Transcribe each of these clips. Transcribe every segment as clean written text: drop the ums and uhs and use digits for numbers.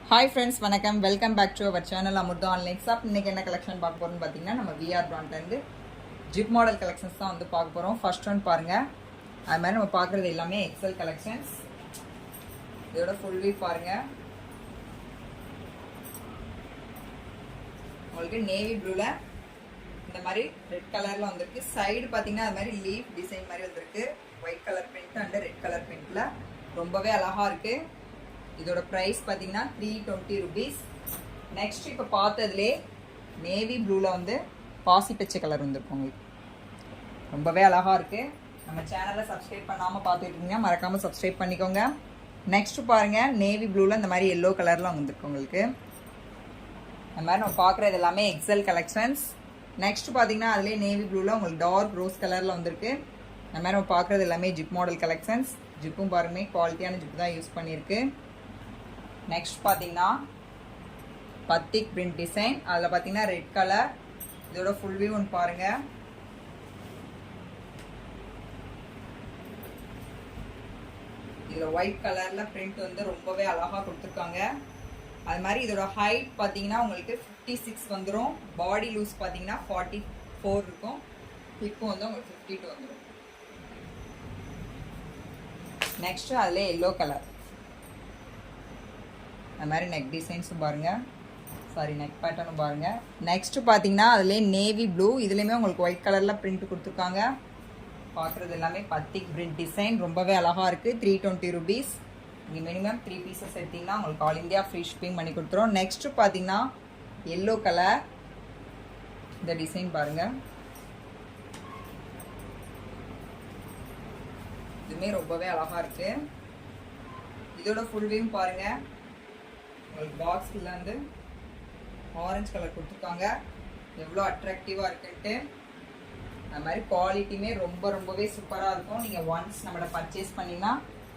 Hi friends, வணக்கம். Welcome back to our channel Amrutha online shop. இன்றைக்கி என்ன கலெக்ஷன் பார்க்க போகிறோம்னு பார்த்தீங்கன்னா, நம்ம விஆர் பிராண்ட்லேருந்து ஜிப் மாடல் கலெக்ஷன்ஸ் தான் வந்து பார்க்க போகிறோம். ஃபர்ஸ்ட் ஒன் பாருங்கள். அது மாதிரி நம்ம பார்க்குறது எல்லாமே எக்ஸல் கலெக்ஷன்ஸ். இதோட ஃபுல் வியூ பாருங்கள். உங்களுக்கு நேவி ப்ளூவில் இந்த மாதிரி ரெட் கலரில் வந்திருக்கு. சைடு பார்த்தீங்கன்னா அது மாதிரி லீஃப் டிசைன் மாதிரி வந்திருக்கு. White colour print and red colour பிரிண்ட்டில் ரொம்பவே அழகாக இருக்குது. இதோட ப்ரைஸ் பார்த்தீங்கன்னா 320 rupees. நெக்ஸ்ட் இப்போ பார்த்ததுலே நேவி ப்ளூவில் வந்து பாசி பச்சை கலர் வந்துருக்கும். உங்களுக்கு ரொம்பவே அழகாக இருக்குது. நம்ம சேனலை சப்ஸ்கிரைப் பண்ணாமல் பார்த்துட்டு இருக்கீங்க, மறக்காமல் சப்ஸ்கிரைப் பண்ணிக்கோங்க. நெக்ஸ்ட் பாருங்கள், நேவி ப்ளூவில் இந்த மாதிரி எல்லோ கலரில் வந்துருக்கு. உங்களுக்கு அந்த மாதிரி நம்ம பார்க்குறது எல்லாமே எக்ஸல் கலெக்ஷன்ஸ். நெக்ஸ்ட் பார்த்தீங்கன்னா அதிலே நேவி ப்ளூவில் உங்களுக்கு டார்க் ரோஸ் கலரில் வந்திருக்கு. அந்த மாதிரி நம்ம பார்க்குறது எல்லாமே ஜிப் மாடல் கலெக்ஷன்ஸ். ஜிப்பும் பாருங்கள், குவாலிட்டியான ஜிப்பு தான் யூஸ் பண்ணியிருக்கு. நெக்ஸ்ட் பார்த்தீங்கன்னா பத்திக் பிரிண்ட் டிசைன். அதில் பார்த்தீங்கன்னா ரெட் கலர். இதோட ஃபுல் வியூ ஒன்று பாருங்கள். இதில் ஒயிட் கலரில் பிரிண்ட் வந்து ரொம்பவே அழகாக கொடுத்துருக்காங்க. அது மாதிரி இதோட ஹைட் பார்த்தீங்கன்னா உங்களுக்கு 56 வந்துடும். பாடி லூஸ் பார்த்தீங்கன்னா 44 இருக்கும். ஹிப்பு வந்து உங்களுக்கு 52 வந்துடும். நெக்ஸ்ட்டு அதில் எல்லோ கலர். அந்த மாதிரி நெக் டிசைன்ஸும் பாருங்கள், நெக் பேட்டர்னும் பாருங்கள். நெக்ஸ்ட்டு பார்த்தீங்கன்னா அதிலே நேவி ப்ளூ. இதுலேயுமே உங்களுக்கு ஒயிட் கலரில் பிரிண்ட் கொடுத்துருக்காங்க. பார்க்குறது எல்லாமே பத்திக் பிரிண்ட் டிசைன். ரொம்பவே அழகாக இருக்குது. 320 rupees. நீங்கள் மினிமம் 3 பீசஸ் எடுத்திங்கன்னா உங்களுக்கு ஆல் இந்தியா ஃப்ரீ ஷிப்பிங் பண்ணி கொடுத்துரும். நெக்ஸ்ட்டு பார்த்தீங்கன்னா எல்லோ கலர். இந்த டிசைன் பாருங்கள், இதுவுமே ரொம்பவே அழகாக இருக்குது. இதோட ஃபுல் வியூ பாருங்கள். உங்களுக்கு பாக்ஸில் வந்து ஆரஞ்சு கலர் கொடுத்துருக்காங்க. எவ்வளோ அட்ராக்டிவாக இருக்குன்ட்டு. அது மாதிரி குவாலிட்டியுமே ரொம்பவே சூப்பராக இருக்கும். நீங்கள் ஒன்ஸ் நம்மகிட்ட பர்ச்சேஸ் பண்ணிங்கன்னா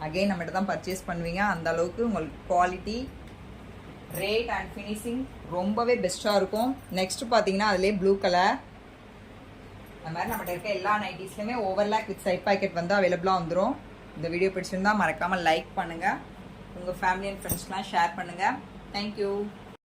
அகெயின் நம்மகிட்ட தான் பர்ச்சேஸ் பண்ணுவீங்க. அந்த அளவுக்கு உங்களுக்கு குவாலிட்டி, ரேட் அண்ட் ஃபினிஷிங் ரொம்பவே பெஸ்ட்டாக இருக்கும். நெக்ஸ்ட்டு பார்த்தீங்கன்னா அதிலே ப்ளூ கலர். அது மாதிரி நம்மகிட்ட இருக்க எல்லா நைட்டிஸ்லையுமே ஓவர்லாக் வித் சைட் பாக்கெட் வந்து அவைலபிளாக வந்துடும். இந்த வீடியோ பிடிச்சிருந்தா மறக்காமல் லைக் பண்ணுங்கள். உங்கள் ஃபேமிலி அண்ட் ஃப்ரெண்ட்ஸ்லாம் ஷேர் பண்ணுங்கள். தேங்க்யூ.